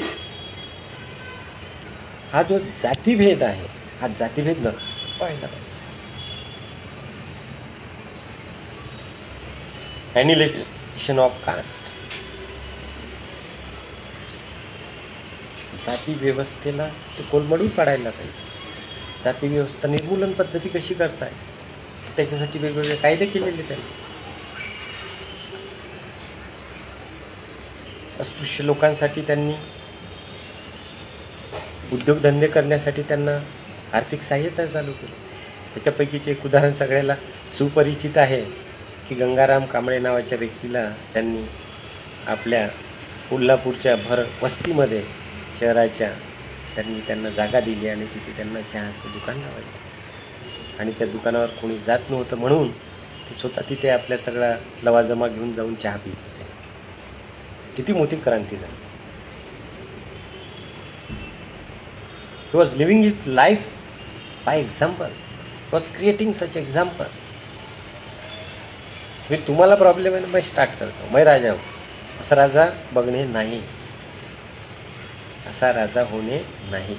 हा जो जातीभेद आहे, हा जातीभेद न पाहिला पाहिजे. ॲनिहिलेशन ऑफ कास्ट. जाती व्यवस्थेला ते कोलमडून काढायला पाहिजे. जाती व्यवस्था निर्मूलन पद्धती कशी करताय त्याच्यासाठी वेगवेगळे कायदे केलेले त्यांनी. अस्पृश्य लोकांसाठी त्यांनी उद्योगधंदे करण्यासाठी त्यांना आर्थिक सहाय्यता चालू केली. त्याच्यापैकीचे एक उदाहरण सगळ्याला सुपरिचित आहे की गंगाराम कांबळे नावाच्या व्यक्तीला त्यांनी आपल्या कोल्हापूरच्या भर वस्तीमध्ये शहराच्या त्यांना जागा दिली आणि तिथे त्यांना चहाचं दुकान लावायचं. आणि त्या दुकानावर कोणी जात नव्हतं म्हणून ते स्वतः तिथे आपल्या सगळा लवाजमा घेऊन जाऊन चहा पित होते. किती मोठी क्रांती झाली. He was living his life by example, was creating such example. मी तुम्हाला प्रॉब्लेम आहे ना, मैं स्टार्ट करतो, मैं राजा हूँ. असा राजा बघणे नाही, असा राजा होणे नाही.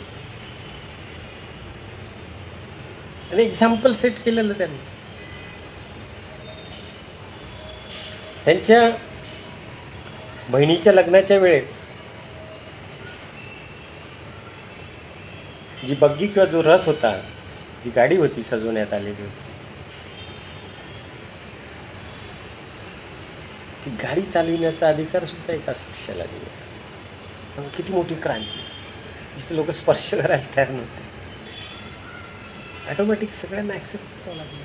आणि एक्झाम्पल सेट केलेलं त्यांनी. त्यांच्या बहिणीच्या लग्नाच्या वेळेस जी बग्गी किंवा जो रथ होता, जी गाडी होती सजवण्यात आलेली होती, ती गाडी चालविण्याचा अधिकार सुद्धा एका स्पृश्याला दिला. किती मोठी क्रांती. जिथे लोक स्पर्श करायला तयार नव्हते, ऑटोमॅटिक सगळ्यांना ॲक्सेप्ट करावं लागलं.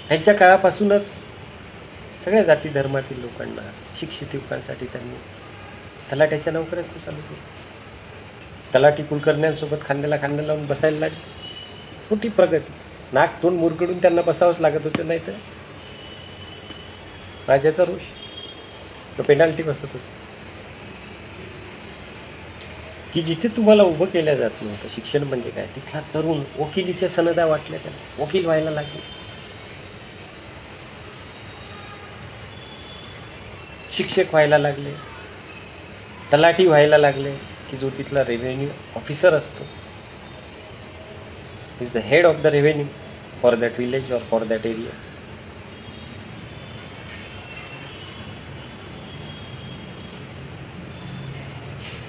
ह्यांच्या काळापासूनच सगळ्या जाती धर्मातील लोकांना, शिक्षित युवकांसाठी त्यांनी तलाट्याच्या नोकऱ्या चालू केल्या. तलाठी कुलकर्ण्यांसोबत खांद्याला खांदा लावून बसायला लागले. मोठी प्रगती. नाक तोंड मुरगडून त्यांना बसावंच लागत होतं, नाही तर राजाचा रोष पेनाल्टी बसत होती की जिथे तुम्हाला उभं केलं जात नव्हतं. शिक्षण म्हणजे काय, तिथला तरुण वकिलीच्या सनदा वाटल्या, त्याला वकील व्हायला लागले, शिक्षक व्हायला लागले, तलाठी व्हायला लागले, की जो तिथला रेव्हेन्यू ऑफिसर असतो, is the head of the revenue for that village or for that area.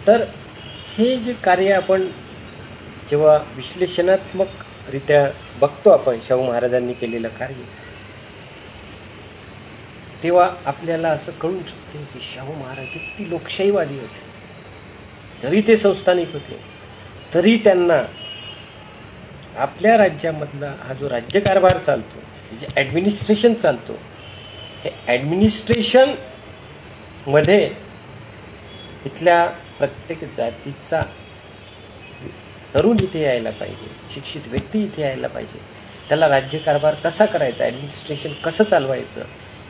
तर हे जे कार्य आपण जेव्हा विश्लेषणात्मकरित्या बघतो आपण शाहू महाराजांनी केलेलं कार्य, तेव्हा आपल्याला असं कळून चुकते की शाहू महाराज किती लोकशाहीवादी होते. जरी ते संस्थानिक होते तरी त्यांना आपल्या राज्यामधला हा जो राज्यकारभार चालतो, जे ॲडमिनिस्ट्रेशन चालतो, हे ॲडमिनिस्ट्रेशन मध्ये इथल्या प्रत्येक जातीचा तरुण इथे यायला पाहिजे, शिक्षित व्यक्ती इथे यायला पाहिजे, त्याला राज्यकारभार कसा करायचा, ॲडमिनिस्ट्रेशन कसं चालवायचं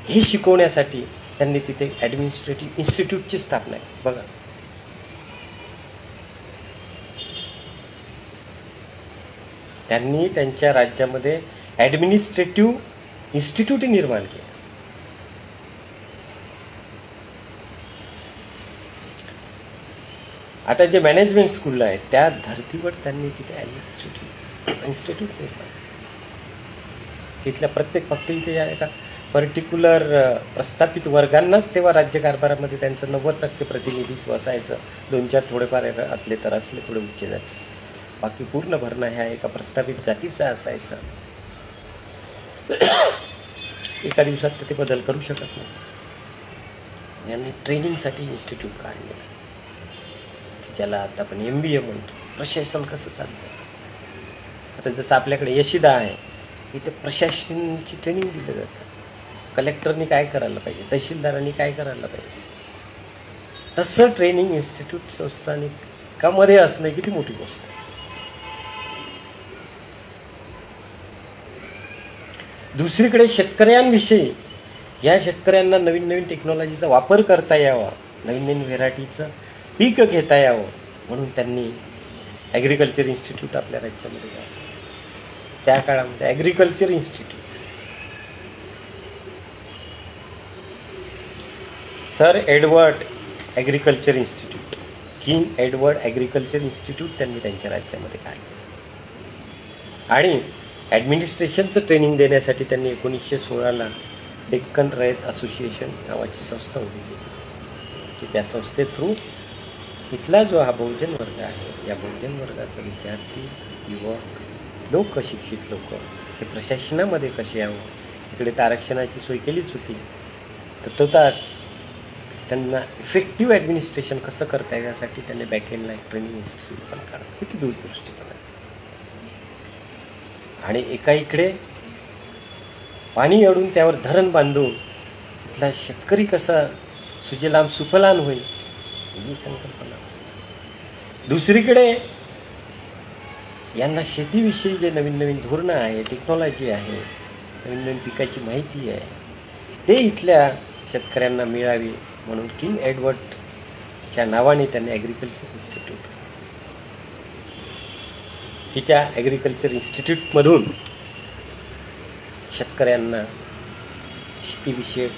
हे शिकवण्यासाठी त्यांनी तिथे ॲडमिनिस्ट्रेटिव्ह इन्स्टिट्यूटची स्थापना आहे. बघा, त्यांनी त्यांच्या राज्यामध्ये ॲडमिनिस्ट्रेटिव्ह इन्स्टिट्यूट निर्माण केलं. आता जे मॅनेजमेंट स्कूल आहे त्या धर्तीवर त्यांनी तिथे ॲडमिनिस्ट्रेटिव्ह इन्स्टिट्यूट निर्माण केलं. तिथल्या प्रत्येक फक्त इथे एका पर्टिक्युलर प्रस्थापित वर्गांनाच तेव्हा राज्यकारभारामध्ये त्यांचं 90% प्रतिनिधित्व असायचं. 2-4 थोडेफार असले तर असले, थोडे उच्च जाती, बाकी पूर्ण भरणा ह्या एका प्रस्थापित जातीचा असायचा. एका दिवसात ते बदल करू शकत नाही. यांनी ट्रेनिंगसाठी इन्स्टिट्यूट काढले, ज्याला आता आपण MBA म्हणतो, प्रशासन कसं चालवायचं. आता जसं आपल्याकडे यशिदा आहे, इथे प्रशासनाची ट्रेनिंग दिलं जातं. कलेक्टरनी काय करायला पाहिजे, तहसीलदारांनी काय करायला पाहिजे, तसं ट्रेनिंग इन्स्टिट्यूट संस्थानिकामध्ये असणं किती मोठी गोष्ट. दुसरीकडे शेतकऱ्यांविषयी, या शेतकऱ्यांना नवीन नवीन टेक्नॉलॉजीचा वापर करता यावा, नवीन नवीन व्हेरायटीचं पीक घेता यावं म्हणून त्यांनी ॲग्रिकल्चर इन्स्टिट्यूट आपल्या राज्यामध्ये गावलं. त्या काळामध्ये agriculture institute, sir Edward agriculture institute, king Edward agriculture institute त्यांनी त्यांच्या राज्यामध्ये काढलं. आणि ॲडमिनिस्ट्रेशनचं ट्रेनिंग देण्यासाठी त्यांनी 1916ला डेक्कन रयत असोसिएशन नावाची संस्था उभी केली, की त्या संस्थे थ्रू इथला जो हा बहुजन वर्ग आहे, या बहुजन वर्गाचा विद्यार्थी, युवक, लोक, शिक्षित लोक हे प्रशासनामध्ये कसे यावं. इकडे तर आरक्षणाची सोय केलीच होती, तर तोच त्यांना इफेक्टिव्ह ॲडमिनिस्ट्रेशन कसं करता येईल यासाठी त्यांनी बॅकएंडला एक ट्रेनिंग इन्स्टिट्यूट पण काढलं. किती दूरदृष्टीपणा. आणि एका इकडे पाणी अडून त्यावर धरण बांधून इथला शेतकरी कसा सुजलाम सुफलाम होईल ही संकल्पना. दुसरीकडे यांना शेतीविषयी जे नवीन नवीन धोरणं आहे, टेक्नॉलॉजी आहे, नवीन नवीन पिकाची माहिती आहे, ते इथल्या शेतकऱ्यांना मिळावी म्हणून किंग एडवर्डच्या नावाने त्यांनी ॲग्रिकल्चर इन्स्टिट्यूट, की त्या ॲग्रिकल्चर इन्स्टिट्यूटमधून शेतकऱ्यांना शेतीविषयक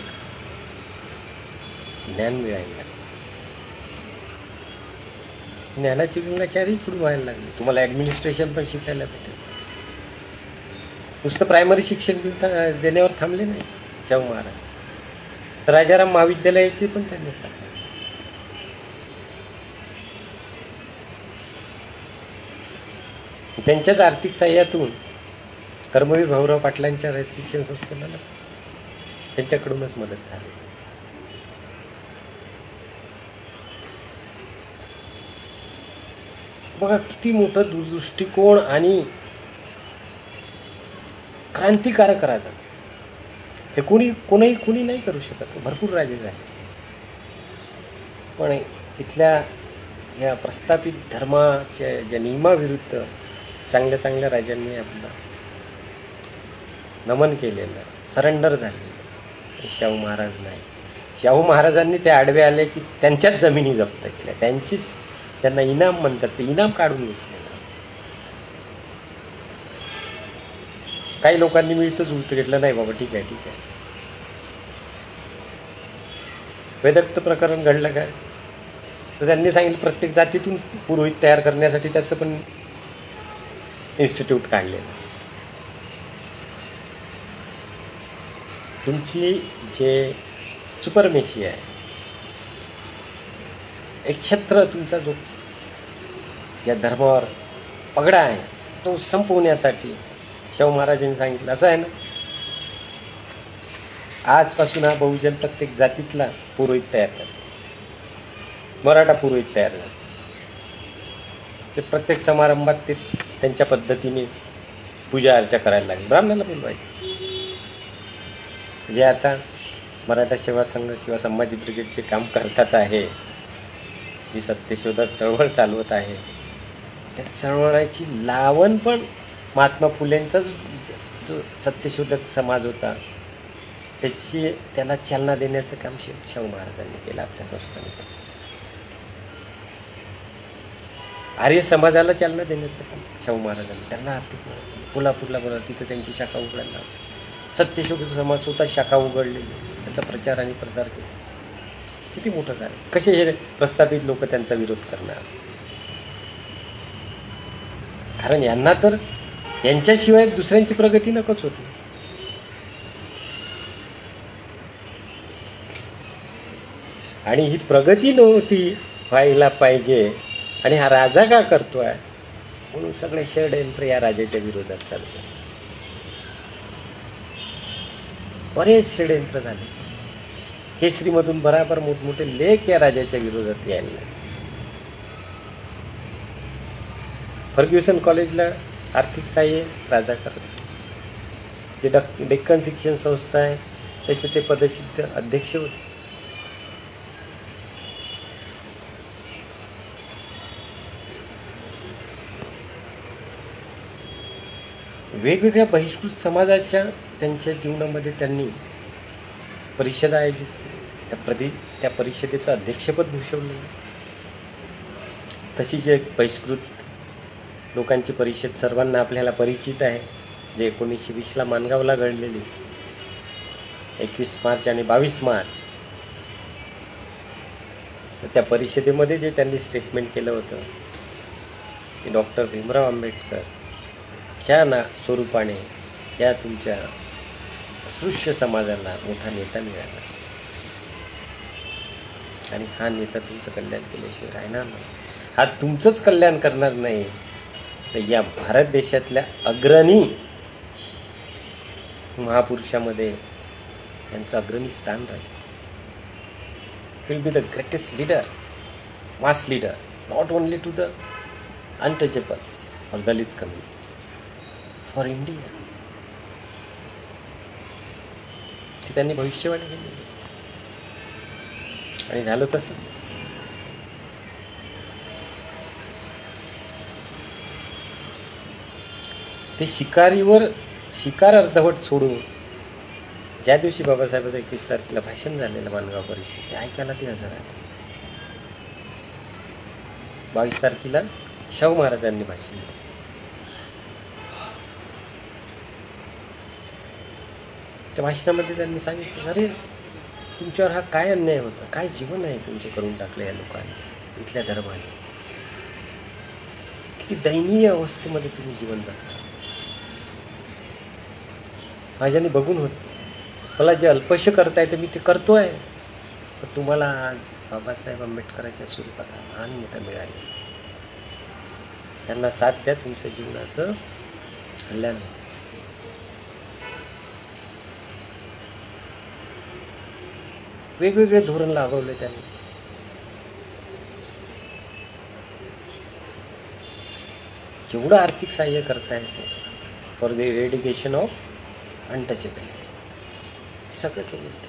ज्ञान मिळायला लागलं. ज्ञानाची गंगा चारही पुढे व्हायला लागली. तुम्हाला ॲडमिनिस्ट्रेशन पण शिकायला भेटेल. नुसतं प्रायमरी शिक्षण देण्यावर थांबले नाही शाहू महाराज, तर राजाराम महाविद्यालयाची पण त्यांनी स्थापना. त्यांच्याच आर्थिक सहाय्यातून कर्मवीर भाऊराव पाटलांच्या रयत शिक्षण संस्थेला त्यांच्याकडूनच मदत झाली. बघा किती मोठं दूरदृष्टिकोन आणि क्रांतिकारक राजा. हे कोणी नाही करू शकत. भरपूर राजे झाले, पण इथल्या या प्रस्थापित धर्माच्या ज्या नियमाविरुद्ध चांगल्या राजांनी आपला नमन केलेलं, सरेंडर झालेलं शाहू महाराज नाही. शाहू महाराजांनी ते आडवे आले की त्यांच्याच जमिनी जप्त केल्या, त्यांचीच, त्यांना इनाम म्हणतात, ते इनाम काढून घेतलेलं. काही लोकांनी मिळतं जुळतं घेतलं, नाही बाबा ठीक आहे ठीक आहे. वेदक्त प्रकरण घडलं काय, तर त्यांनी सांगितलं प्रत्येक जातीतून पुरोहित तयार करण्यासाठी त्याचं पण इन्स्टिट्यूट काढलेलं. तुमची जे सुपरमेशी आहे, एक छत्र तुमचा जो या धर्मावर पगडा आहे तो संपवण्यासाठी शाहू महाराजांनी सांगितलं. असं आहे ना, आजपासून हा बहुजन प्रत्येक जातीतला पुरोहित तयार करतो. मराठा पुरोहित तयार झाले, ते प्रत्येक समारंभात ते त्यांच्या पद्धतीने पूजा अर्चा करायला लागले. ब्राह्मणाला बोलवायचे. जे आता मराठा सेवा संघ किंवा संभाजी ब्रिगेडचे काम करतात आहे, जी सत्यशोधक चळवळ चालवत आहे, त्या चळवळाची लावण पण महात्मा फुलेंचा जो सत्यशोधक समाज होता त्याला चालना देण्याचं काम शाहू महाराजांनी केलं. आपल्या संस्थानाने आर्य समाजाला चालना देण्याचं काम शाहू महाराजांनी, त्यांना आर्थिक कोल्हापूरला बोला, तिथं त्यांची शाखा उघडायला, सत्यशोधक समाज स्वतः शाखा उघडलेली, त्याचा प्रचार आणि प्रसार केला. किती मोठं कार्य. कसे हे प्रस्थापित लोक त्यांचा विरोध करणार, कारण यांना तर यांच्याशिवाय दुसऱ्यांची प्रगती नकोच होती. आणि ही प्रगती नव्हती व्हायला पाहिजे, आणि हा राजा का करतोय म्हणून सगळे षडयंत्र या राजाच्या विरोधात चालतात. बरेच षडयंत्र झाले. केसरीमधून बराबर मोठमोठे लेख या राजाच्या विरोधात यायला लागले. फर्ग्युसन कॉलेजला आर्थिक सहाय्य राजा करत, जे डेक्कन शिक्षण संस्था आहे त्याचे ते पदसिद्ध अध्यक्ष होते. वेगवेगळ्या बहिष्कृत समाजाच्या त्यांच्या जीवनामध्ये त्यांनी परिषद आयोजित केली. त्या परिषदेचं अध्यक्षपद भूषवलं. तशीच एक बहिष्कृत लोकांची परिषद सर्वांना आपल्याला परिचित आहे, जे 1920ला माणगावला घडलेली, 21 मार्च आणि 22 मार्च. त्या परिषदेमध्ये जे त्यांनी स्टेटमेंट केलं होतं की डॉक्टर भीमराव आंबेडकर च्या स्वरूपाने या तुमच्या अस्पृश्य समाजाला मोठा नेता मिळाला, आणि हा नेता तुमचं कल्याण केल्याशिवाय राहणार नाही. हा तुमचंच कल्याण करणार नाही, तर या भारत देशातल्या अग्रणी महापुरुषामध्ये यांचं अग्रणी स्थान राहील. Will be the greatest leader, mass leader, not only to the untouchables और दलित कम्युनिटी, फॉर इंडिया. त्यांनी भविष्यवाणी केली आणि झालं तसंच. ते शिकार अर्धवट सोडून ज्या दिवशी बाबासाहेबांचं 21 तारखेला भाषण झालेलं माणगाव परिषद, ते ऐकायला ते हजर आले. 22 तारखेला शाहू महाराजांनी भाषण दिलं. त्या भाषणामध्ये त्यांनी सांगितलं, अरे तुमच्यावर हा काय अन्याय होता, काय जीवन आहे तुमचे करून टाकलं या लोकांनी, इथल्या धर्माने. किती दयनीय अवस्थेमध्ये तुम्ही जीवन जगता. माझ्याने बघून होत, मला जे अल्पश करता येतं मी ते करतोय, पण तुम्हाला आज बाबासाहेब आंबेडकरांच्या स्वरूपात मान्यता मिळाली. त्यांना साथ द्या, तुमच्या जीवनाचं कल्याण. वेगवेगळे धोरण राबवले त्यांनी. जेवढं आर्थिक सहाय्य करता येते for the eradication of untouchable, सगळं केलं ते.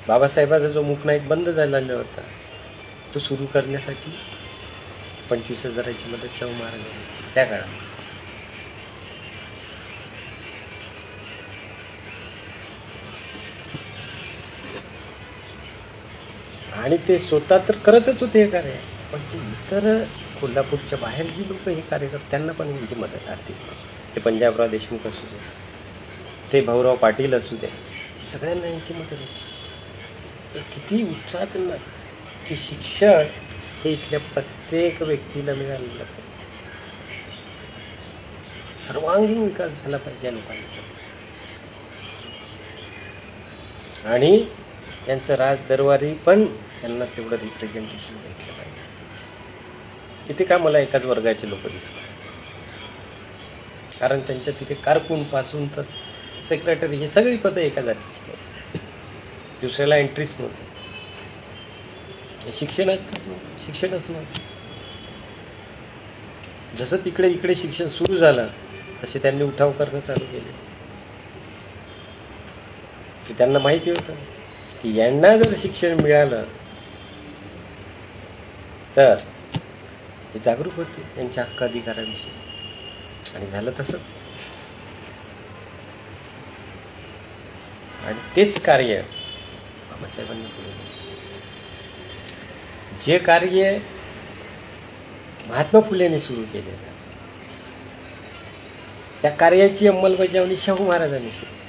बाबासाहेबांचा जो मूकनाईक बंद झालेला होता तो सुरू करण्यासाठी 25,000ची मदत शाहू महाराजांनी त्या काळात. आणि ते स्वतः तर करतच होते हे कार्य, पण ते इतर कोल्हापूरच्या बाहेर जी लोक हे कार्य करतात त्यांना पण यांची मदत आर्थिक. ते पंजाबराव देशमुख असू दे, ते भाऊराव पाटील असू दे, सगळ्यांना यांची मदत होती. तर किती उत्साह त्यांना की शिक्षण हे इथल्या प्रत्येक व्यक्तीला मिळालेलं पाहिजे, सर्वांगीण विकास झाला पाहिजे या लोकांचा. आणि यांचं राजदरबारी पण त्यांना तेवढं रिप्रेझेंटेशन भेटलं पाहिजे. तिथे का मला एकाच वर्गाचे लोक दिसतात, कारण त्यांच्या तिथे कारकूनपासून तर सेक्रेटरी हे सगळी पदं एका जातीची होती, दुसऱ्याला एंट्रीच नव्हती. शिक्षणच नव्हतं. जसं तिकडे इकडे शिक्षण सुरू झालं तसे त्यांनी उठाव करणं चालू केले. त्यांना माहिती होतं की यांना जर शिक्षण मिळालं तर ते जागरूक होते त्यांच्या हक्क अधिकाराविषयी, आणि झालं तसंच. आणि तेच कार्य बाबासाहेबांनी पुढे नेलं. जे कार्य महात्मा फुलेंनी सुरू केलेलं त्या कार्याची अंमलबजावणी शाहू महाराजांनी सुरू केली.